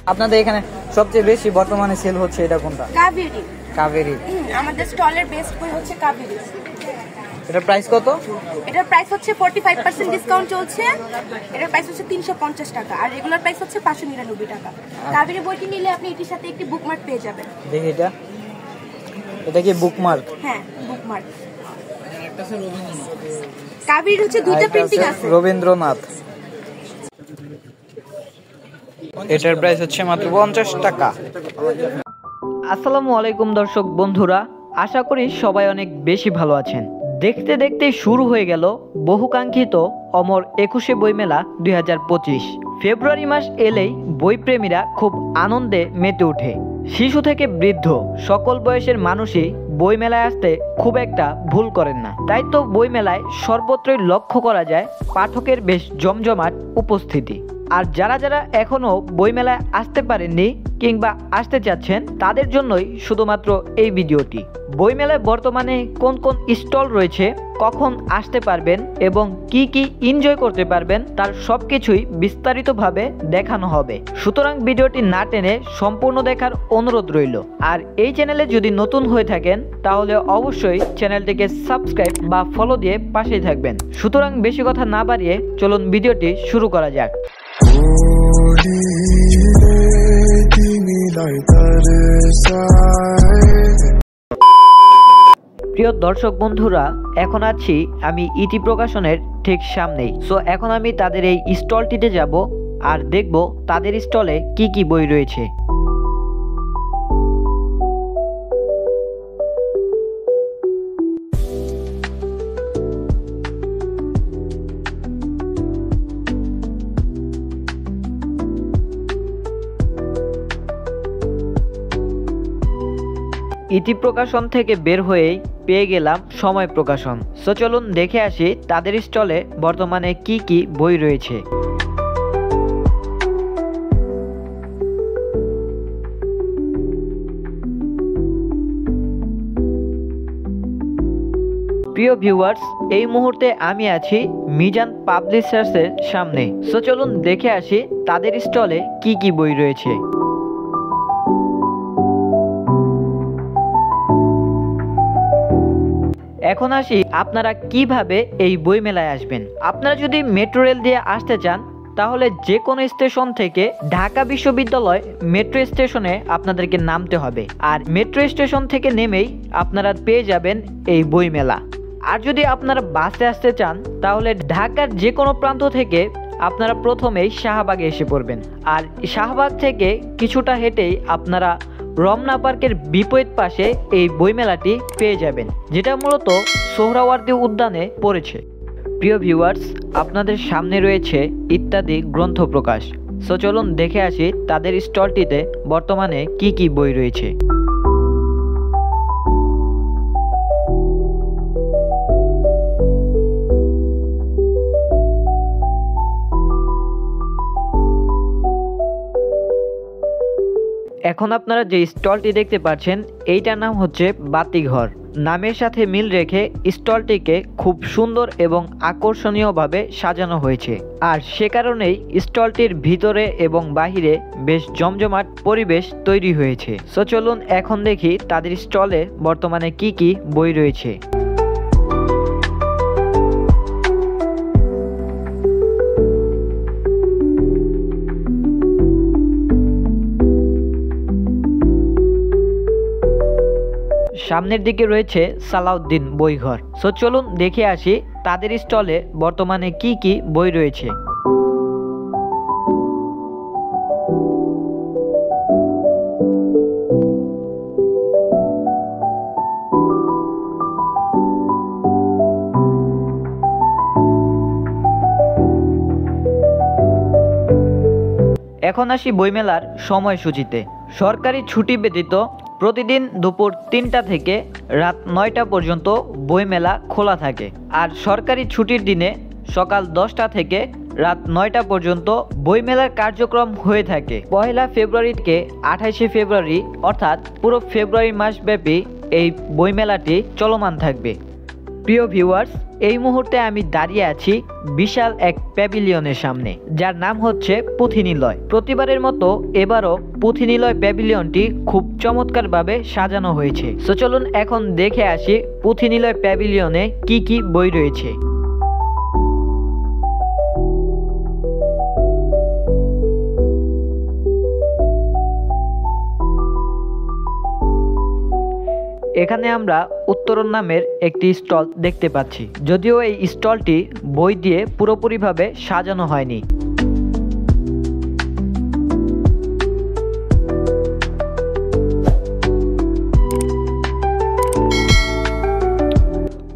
আপনাদের এখানে সবচেয়ে বেশি বর্তমানে সেল হচ্ছে এটা কোনটা? কাবেরী। কাবেরী। আমাদের স্টলের বেস্ট বই হচ্ছে কাবেরী। এটার প্রাইস কত? এটার প্রাইস হচ্ছে 45% ডিসকাউন্ট চলছে। এটার প্রাইস হচ্ছে 350 টাকা আর রেগুলার প্রাইস হচ্ছে 599 টাকা। কাবেরী বইটি নিলে আপনি এটির সাথে একটি বুকমার্ক পেয়ে যাবেন। দেখি এটা। এটা কি বুকমার্ক? হ্যাঁ, বুকমার্ক। কাবেরী হচ্ছে দুইটা প্রিন্টিং আছে। রবীন্দ্রনাথ। এটার প্রাইস হচ্ছে মাত্র 50 টাকা। আসসালামু আলাইকুম দর্শক বন্ধুরা, আশা করি সবাই অনেক বেশি ভালো আছেন। দেখতে দেখতে শুরু হয়ে গেল বহুকাঙ্ক্ষিত অমর 21শে বইমেলা 2025। ফেব্রুয়ারি মাস এলেই বইপ্রেমীরা খুব আনন্দে মেতে ওঠে। শিশু থেকে বৃদ্ধ সকল বয়সের মানুষই বইমেলায় আসতে খুব একটা ভুল করেন না। তাই তো বইমেলায় সর্বত্রই লক্ষ্য করা যায় পাঠকের বেশ জমজমাট উপস্থিতি। আর যারা যারা এখনও বইমেলায় আসতে পারেননি কিংবা আসতে চাচ্ছেন তাদের জন্যই শুধুমাত্র এই ভিডিওটি। বইমেলায় বর্তমানে কোন কোন স্টল রয়েছে, কখন আসতে পারবেন এবং কি কি এনজয় করতে পারবেন তার সবকিছুই বিস্তারিতভাবে দেখানো হবে। সুতরাং ভিডিওটি না টেনে সম্পূর্ণ দেখার অনুরোধ রইল। আর এই চ্যানেলে যদি নতুন হয়ে থাকেন তাহলে অবশ্যই চ্যানেলটিকে সাবস্ক্রাইব বা ফলো দিয়ে পাশেই থাকবেন। সুতরাং বেশি কথা না বাড়িয়ে চলুন ভিডিওটি শুরু করা যাক। প্রিয় দর্শক বন্ধুরা, এখন আছি আমি ইতি প্রকাশনের ঠিক সামনেই। সো এখন আমি তাদের এই স্টলটিতে যাব আর দেখব তাদের স্টলে কি কি বই রয়েছে। ইতি প্রকাশন থেকে বের হয়েই পেয়ে গেলাম সময় প্রকাশন। সো চলুন দেখে আসি তাদের স্টলে বর্তমানে কি কি বই রয়েছে। প্রিয় ভিউয়ার্স, এই মুহূর্তে আমি আছি মিজান পাবলিশার্সের সামনে। সো চলুন দেখে আসি তাদের স্টলে কি কি বই রয়েছে। এখন আসি আপনারা কিভাবে এই বইমেলায় আসবেন। আপনারা যদি মেট্রো রেল দিয়ে আসতে চান তাহলে যে কোনো স্টেশন থেকে ঢাকা বিশ্ববিদ্যালয় মেট্রো স্টেশনে আপনাদেরকে নামতে হবে। আর মেট্রো স্টেশন থেকে নেমেই আপনারা পেয়ে যাবেন এই বইমেলা। আর যদি আপনারা বাসে আসতে চান তাহলে ঢাকার যে কোনো প্রান্ত থেকে আপনারা প্রথমেই শাহবাগে এসে পড়বেন। আর শাহবাগ থেকে কিছুটা হেঁটেই আপনারা রমনা পার্কের বিপরীত পাশে এই বইমেলাটি পেয়ে যাবেন, যেটা মূলত সোহরাওয়ার্দী উদ্যানে পড়েছে। প্রিয় ভিউয়ার্স, আপনাদের সামনে রয়েছে ইত্যাদি গ্রন্থ প্রকাশ। সো চলুন দেখে আসি তাদের স্টলটিতে বর্তমানে কি কি বই রয়েছে। এখন আপনারা যে স্টলটি দেখতে পাচ্ছেন এইটার নাম হচ্ছে বাতিঘর। নামের সাথে মিল রেখে স্টলটিকে খুব সুন্দর এবং আকর্ষণীয়ভাবে সাজানো হয়েছে। আর সে কারণেই স্টলটির ভিতরে এবং বাহিরে বেশ জমজমাট পরিবেশ তৈরি হয়েছে। সো চলুন এখন দেখি তাদের স্টলে বর্তমানে কি কি বই রয়েছে। সামনের দিকে রয়েছে সালাউদ্দিন বইঘর। সো চলুন দেখে আসি তাদের স্টলে বর্তমানে কি কি বই রয়েছে। এখন আসি বইমেলার সময়সূচিতে। সরকারি ছুটি ব্যতীত প্রতিদিন দুপুর 3টা থেকে রাত 9টা পর্যন্ত বইমেলা খোলা থাকে। আর সরকারি ছুটির দিনে সকাল 10টা থেকে রাত 9টা পর্যন্ত বইমেলার কার্যক্রম হয়ে থাকে। 1 ফেব্রুয়ারি থেকে 28শে ফেব্রুয়ারি অর্থাৎ পুরো ফেব্রুয়ারি মাসব্যাপী এই বইমেলাটি চলমান থাকবে। প্রিয় ভিউয়ার্স, এই মুহূর্তে আমি দাঁড়িয়ে আছি বিশাল এক প্যাভিলিয়নের সামনে, যার নাম হচ্ছে পুঁথিনিলয়। প্রতিবারের মতো এবারও পুঁথিনিলয় প্যাভিলিয়নটি খুব চমৎকারভাবে সাজানো হয়েছে। সো চলুন এখন দেখে আসি পুঁথিনিলয় প্যাভিলিয়নে কি কি বই রয়েছে। এখানে আমরা উত্তরণ নামের একটি স্টল দেখতে পাচ্ছি, যদিও এই স্টলটি বই দিয়ে পুরোপুরিভাবে সাজানো হয়নি।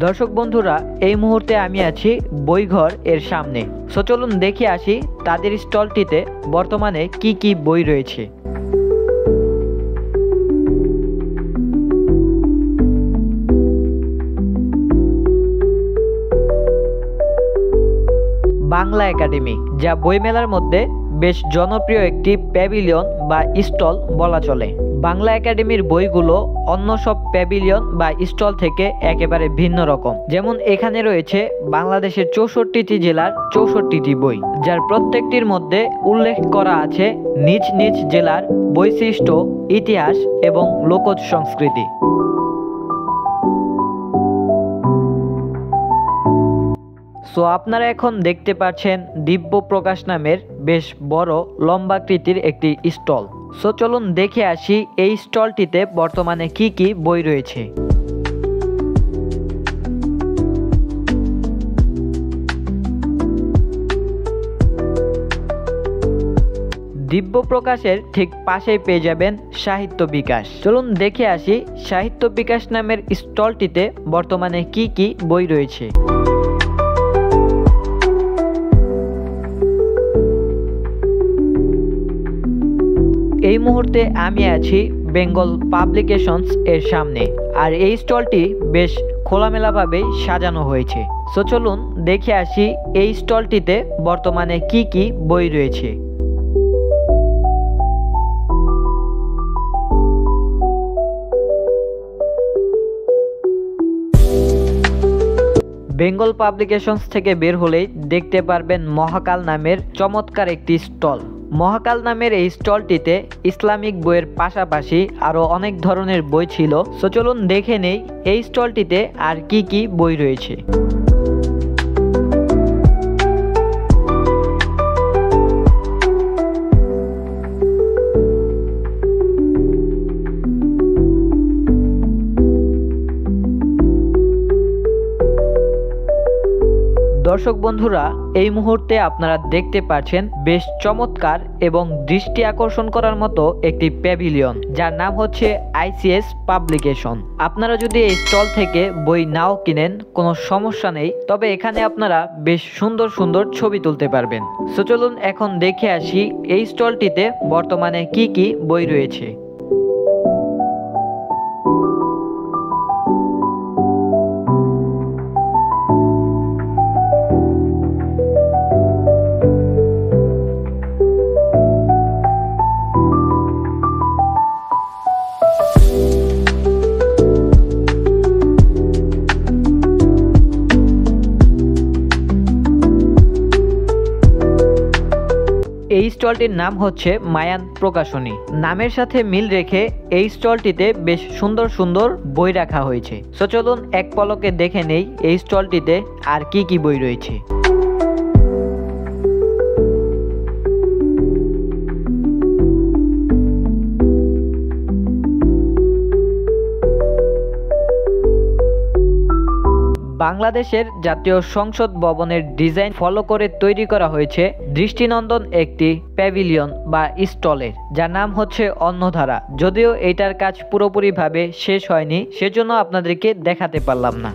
দর্শক বন্ধুরা, এই মুহূর্তে আমি আছি বইঘর এর সামনে। সো চলুন দেখে আসি তাদের স্টলটিতে বর্তমানে কি কি বই রয়েছে। বাংলা একাডেমি, যা বইমেলার মধ্যে বেশ জনপ্রিয় একটি প্যাভিলিয়ন বা স্টল বলা চলে। বাংলা একাডেমির বইগুলো অন্য সব প্যাভিলিয়ন বা স্টল থেকে একেবারে ভিন্ন রকম। যেমন এখানে রয়েছে বাংলাদেশের 64টি জেলার 64টি বই, যার প্রত্যেকটির মধ্যে উল্লেখ করা আছে নিজ নিজ জেলার বৈশিষ্ট্য, ইতিহাস এবং লোকজ সংস্কৃতি। সো আপনারা এখন দেখতে পাচ্ছেন দিব্য প্রকাশ নামের বেশ বড় লম্বাকৃতির একটি স্টল। সো চলুন দেখে আসি এই স্টলটিতে বর্তমানে কি কি বই রয়েছে। দিব্য প্রকাশের ঠিক পাশেই পেয়ে যাবেন সাহিত্য বিকাশ। চলুন দেখে আসি সাহিত্য বিকাশ নামের স্টলটিতে বর্তমানে কি কি বই রয়েছে। এই মুহূর্তে আমি আছি বেঙ্গল পাবলিকেশনস এর সামনে, আর এই স্টলটি বেশ খোলামেলাভাবেই সাজানো হয়েছে। সো চলুন দেখে আসি এই স্টলটিতে বর্তমানে কি কি বই রয়েছে। বেঙ্গল পাবলিকেশনস থেকে বের হলেই দেখতে পারবেন মহাকাল নামের চমৎকার একটি স্টল। মহাকাল নামের এই স্টলটিতে ইসলামিক বইয়ের পাশাপাশি আরও অনেক ধরনের বই ছিল। সো চলুন দেখে নেই এই স্টলটিতে আর কি কি বই রয়েছে। দর্শক বন্ধুরা, এই মুহূর্তে আপনারা দেখতে পাচ্ছেন বেশ চমৎকার এবং দৃষ্টি আকর্ষণ করার মতো একটি প্যাভিলিয়ন, যার নাম হচ্ছে আইসিএস পাবলিকেশন। আপনারা যদি এই স্টল থেকে বই নাও কিনেন কোনো সমস্যা নেই, তবে এখানে আপনারা বেশ সুন্দর সুন্দর ছবি তুলতে পারবেন। সো চলুন এখন দেখে আসি এই স্টলটিতে বর্তমানে কি কি বই রয়েছে। এই স্টলটির নাম হচ্ছে মায়ান প্রকাশনী। নামের সাথে মিল রেখে এই স্টলটিতে বেশ সুন্দর সুন্দর বই রাখা হয়েছে। সো চলুন এক পলকে দেখে নেই এই স্টলটিতে আর কি কি বই রয়েছে। বাংলাদেশের জাতীয় সংসদ ভবনের ডিজাইন ফলো করে তৈরি করা হয়েছে দৃষ্টিনন্দন একটি প্যাভিলিয়ন বা স্টলের, যার নাম হচ্ছে অন্যধারা। যদিও এটার কাজ পুরোপুরিভাবে শেষ হয়নি, সেজন্য আপনাদেরকে দেখাতে পারলাম না।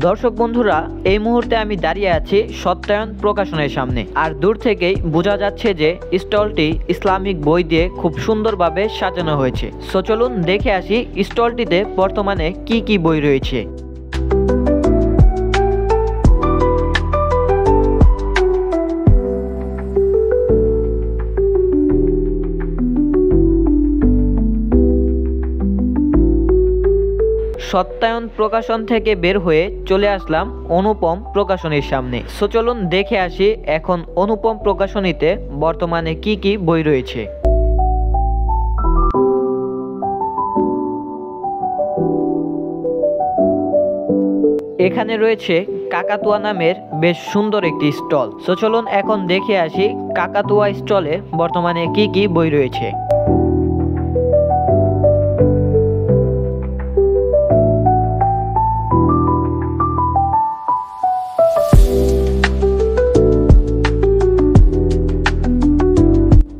দর্শক বন্ধুরা, এই মুহূর্তে আমি দাঁড়িয়ে আছি সত্যায়ন প্রকাশনের সামনে, আর দূর থেকেই বোঝা যাচ্ছে যে স্টলটি ইসলামিক বই দিয়ে খুব সুন্দরভাবে সাজানো হয়েছে। সো চলুন দেখে আসি স্টলটিতে বর্তমানে কি কি বই রয়েছে। সত্যায়ন প্রকাশন থেকে বের হয়ে চলে আসলাম অনুপম প্রকাশনীর সামনে। সো চলুন দেখে আসি এখন অনুপম প্রকাশনীতে বর্তমানে কি কি বই রয়েছে। এখানে রয়েছে কাকাতুয়া নামের বেশ সুন্দর একটি স্টল। সো চলুন এখন দেখে আসি কাকাতুয়া স্টলে বর্তমানে কি কি বই রয়েছে।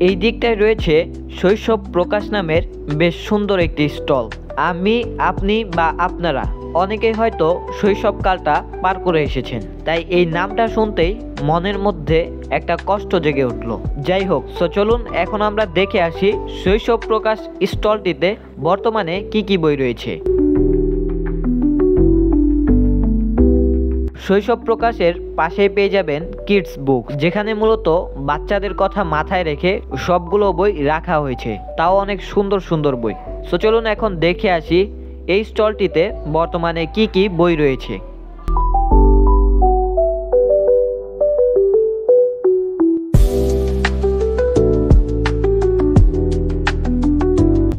এই দিকটায় রয়েছে শৈশব প্রকাশ নামের বেশ সুন্দর একটি স্টল। আমি, আপনি বা আপনারা অনেকেই হয়তো শৈশবকালটা পার করে এসেছেন, তাই এই নামটা শুনতেই মনের মধ্যে একটা কষ্ট জেগে উঠল। যাই হোক, সো চলুন এখন আমরা দেখে আসি শৈশব প্রকাশ স্টলটিতে বর্তমানে কি কি বই রয়েছে। শৈশব প্রকাশের পাশেই পেয়ে যাবেন কিডস বুক, যেখানে মূলত বাচ্চাদের কথা মাথায় রেখে সবগুলো বই রাখা হয়েছে, তাও অনেক সুন্দর সুন্দর বই। সো চলুন এখন দেখে আসি এই স্টলটিতে বর্তমানে কি কি বই রয়েছে।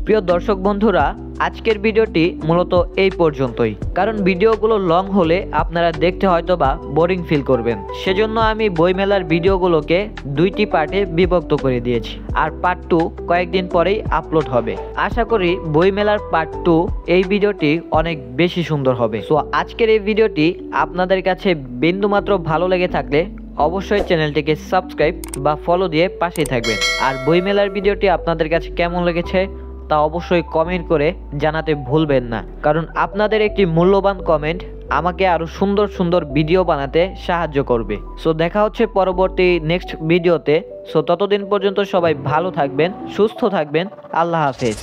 প্রিয় দর্শক বন্ধুরা, আজকের ভিডিওটি মূলত এই পর্যন্তই, কারণ ভিডিওগুলো লং হলে আপনারা দেখতে হয়তোবা বোরিং ফিল করবেন। সেজন্য আমি বইমেলার ভিডিওগুলোকে দুইটি পার্টে বিভক্ত করে দিয়েছি, আর পার্ট 2 কয়েকদিন পরেই আপলোড হবে। আশা করি বইমেলার পার্ট 2 এই ভিডিওটি অনেক বেশি সুন্দর হবে। সো আজকের এই ভিডিওটি আপনাদের কাছে বিন্দুমাত্র ভালো লেগে থাকলে অবশ্যই চ্যানেলটিকে সাবস্ক্রাইব বা ফলো দিয়ে পাশেই থাকবেন। আর বইমেলার ভিডিওটি আপনাদের কাছে কেমন লেগেছে তা অবশ্যই কমেন্ট করে জানাতে ভুলবেন না, কারণ আপনাদের একটি মূল্যবান কমেন্ট আমাকে আরো সুন্দর সুন্দর ভিডিও বানাতে সাহায্য করবে। সো দেখা হচ্ছে পরবর্তী নেক্সট ভিডিওতে। সো ততদিন পর্যন্ত সবাই ভালো থাকবেন, সুস্থ থাকবেন। আল্লাহ হাফেজ।